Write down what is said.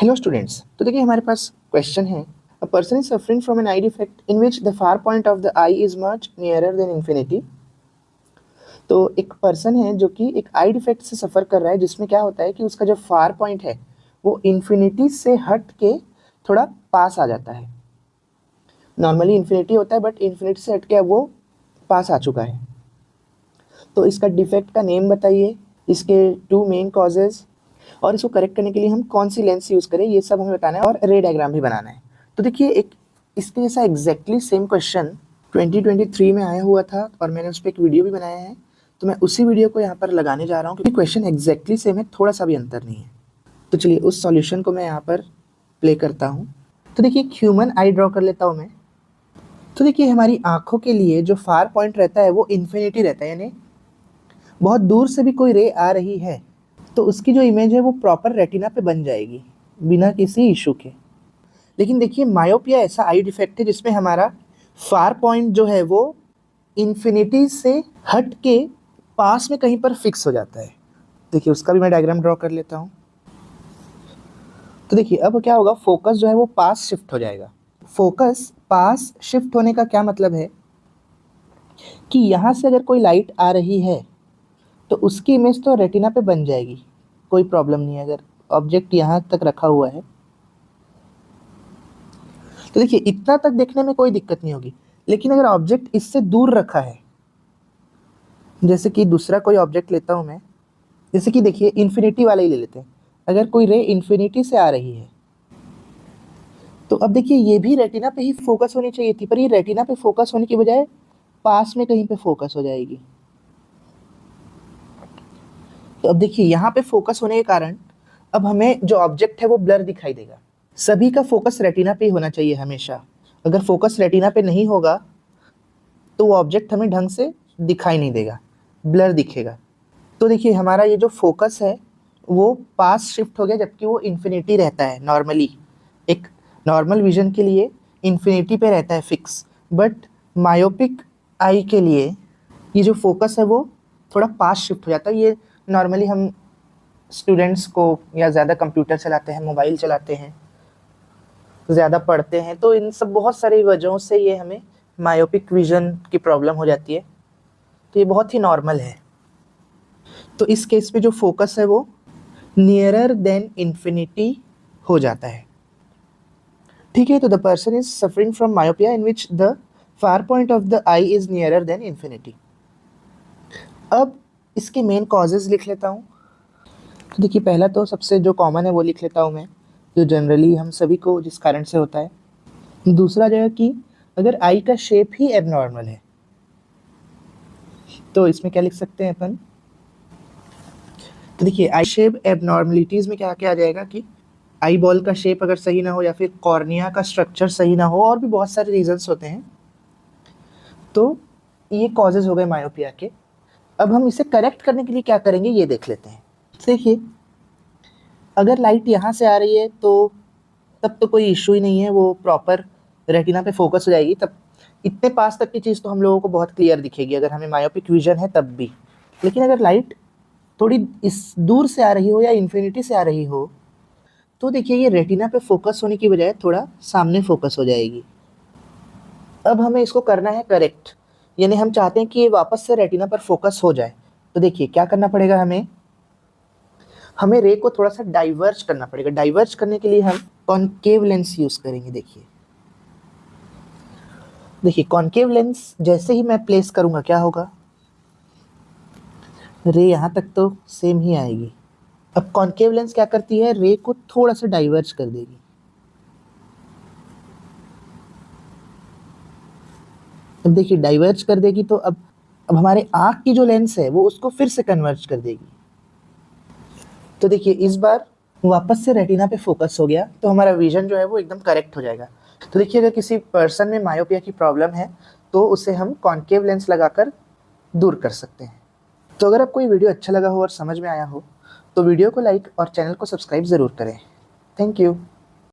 Hello students, तो देखिए हमारे पास क्वेश्चन है। A person is suffering from an eye defect in which the far point of the eye is much nearer than infinity. तो एक person है जो कि एक आई डिफेक्ट से सफ़र कर रहा है, जिसमें क्या होता है कि उसका जो फार पॉइंट है वो इन्फिनिटी से हट के थोड़ा पास आ जाता है। नॉर्मली इन्फिनिटी होता है, बट इन्फिनिटी से हट के अब वो पास आ चुका है। तो इसका डिफेक्ट का नेम बताइए, इसके 2 मेन कॉजेज, और इसको करेक्ट करने के लिए हम कौन सी लेंस यूज़ करें, ये सब हमें बताना है और रे डायग्राम भी बनाना है। तो देखिए, एक इसके जैसा एग्जैक्टली सेम क्वेश्चन 2023 में आया हुआ था और मैंने उस पर एक वीडियो भी बनाया है। तो मैं उसी वीडियो को यहाँ पर लगाने जा रहा हूँ क्योंकि क्वेश्चन एग्जैक्टली सेम है, थोड़ा सा भी अंतर नहीं है। तो चलिए उस सॉल्यूशन को मैं यहाँ पर प्ले करता हूँ। तो देखिए, एक ह्यूमन आई ड्रॉ कर लेता हूँ मैं। तो देखिए, हमारी आँखों के लिए जो फार पॉइंट रहता है वो इन्फिनिटी रहता है, यानी बहुत दूर से भी कोई रे आ रही है तो उसकी जो इमेज है वो प्रॉपर रेटिना पे बन जाएगी बिना किसी इशू के। लेकिन देखिए, मायोपिया ऐसा आई डिफेक्ट है जिसमें हमारा फार पॉइंट जो है वो इन्फिनिटी से हट के पास में कहीं पर फिक्स हो जाता है। देखिए, उसका भी मैं डायग्राम ड्रॉ कर लेता हूँ। तो देखिए, अब क्या होगा, फोकस जो है वो पास शिफ्ट हो जाएगा। फोकस पास शिफ्ट होने का क्या मतलब है कि यहाँ से अगर कोई लाइट आ रही है तो उसकी इमेज तो रेटिना पे बन जाएगी, कोई प्रॉब्लम नहीं है। अगर ऑब्जेक्ट यहाँ तक रखा हुआ है तो देखिए, इतना तक देखने में कोई दिक्कत नहीं होगी। लेकिन अगर ऑब्जेक्ट इससे दूर रखा है, जैसे कि दूसरा कोई ऑब्जेक्ट लेता हूँ मैं, जैसे कि देखिए इन्फिनिटी वाला ही ले लेते हैं। अगर कोई रे इन्फिनिटी से आ रही है तो अब देखिए, ये भी रेटिना पे ही फोकस होनी चाहिए थी, पर ये रेटिना पे फोकस होने की बजाय पास में कहीं पे फोकस हो जाएगी। तो अब देखिए, यहाँ पे फोकस होने के कारण अब हमें जो ऑब्जेक्ट है वो ब्लर दिखाई देगा। सभी का फोकस रेटिना पे ही होना चाहिए हमेशा। अगर फोकस रेटिना पे नहीं होगा तो वो ऑब्जेक्ट हमें ढंग से दिखाई नहीं देगा, ब्लर दिखेगा। तो देखिए, हमारा ये जो फोकस है वो पास शिफ्ट हो गया, जबकि वो इन्फिनिटी रहता है नॉर्मली। एक नॉर्मल विजन के लिए इन्फिनिटी पे रहता है फिक्स, बट मायोपिक आई के लिए ये जो फोकस है वो थोड़ा पास शिफ्ट हो जाता है। ये नॉर्मली हम स्टूडेंट्स को, या ज़्यादा कंप्यूटर चलाते हैं, मोबाइल चलाते हैं, ज़्यादा पढ़ते हैं, तो इन सब बहुत सारी वजहों से ये हमें मायोपिक विजन की प्रॉब्लम हो जाती है। तो ये बहुत ही नॉर्मल है। तो इस केस में जो फोकस है वो नियरर देन इन्फिनिटी हो जाता है। ठीक है, तो the person is suffering from myopia in which the far point of the eye is nearer than infinity. अब इसके मेन कॉजेज लिख लेता हूँ। तो देखिए, पहला तो सबसे जो कॉमन है वो लिख लेता हूँ मैं, जो जनरली हम सभी को जिस कारण से होता है। दूसरा जो है कि अगर आई का शेप ही एबनॉर्मल है तो इसमें क्या लिख सकते हैं अपन। तो देखिए, आई शेप एबनॉर्मलिटीज़ में क्या क्या आ जाएगा कि आई बॉल का शेप अगर सही ना हो, या फिर कॉर्निया का स्ट्रक्चर सही ना हो, और भी बहुत सारे रीजंस होते हैं। तो ये कॉजेज हो गए मायोपिया के। अब हम इसे करेक्ट करने के लिए क्या करेंगे ये देख लेते हैं। देखिए, अगर लाइट यहाँ से आ रही है तो तब तो कोई इशू ही नहीं है, वो प्रॉपर रेटिना पे फोकस हो जाएगी। तब इतने पास तक की चीज़ तो हम लोगों को बहुत क्लियर दिखेगी अगर हमें मायोपिक विजन है तब भी। लेकिन अगर लाइट थोड़ी इस दूर से आ रही हो या इन्फिनिटी से आ रही हो तो देखिए, ये रेटिना पे फोकस होने की बजाय थोड़ा सामने फोकस हो जाएगी। अब हमें इसको करना है करेक्ट, यानी हम चाहते हैं कि ये वापस से रेटिना पर फोकस हो जाए। तो देखिए, क्या करना पड़ेगा, हमें रे को थोड़ा सा डाइवर्ज करना पड़ेगा। डाइवर्ज करने के लिए हम कॉनकेव लेंस यूज करेंगे। देखिए कॉनकेव लेंस जैसे ही मैं प्लेस करूंगा क्या होगा, रे यहाँ तक तो सेम ही आएगी। अब कॉनकेव लेंस क्या करती है, रे को थोड़ा सा डाइवर्ज कर देगी। अब देखिए, डाइवर्ज कर देगी तो अब हमारे आँख की जो लेंस है वो उसको फिर से कन्वर्ज कर देगी। तो देखिए, इस बार वापस से रेटिना पे फोकस हो गया तो हमारा विजन जो है वो एकदम करेक्ट हो जाएगा। तो देखिए, अगर किसी पर्सन में मायोपिया की प्रॉब्लम है तो उसे हम कॉनकेव लेंस लगाकर दूर कर सकते हैं। तो अगर आपको ये वीडियो अच्छा लगा हो और समझ में आया हो तो वीडियो को लाइक और चैनल को सब्सक्राइब ज़रूर करें। Thank you.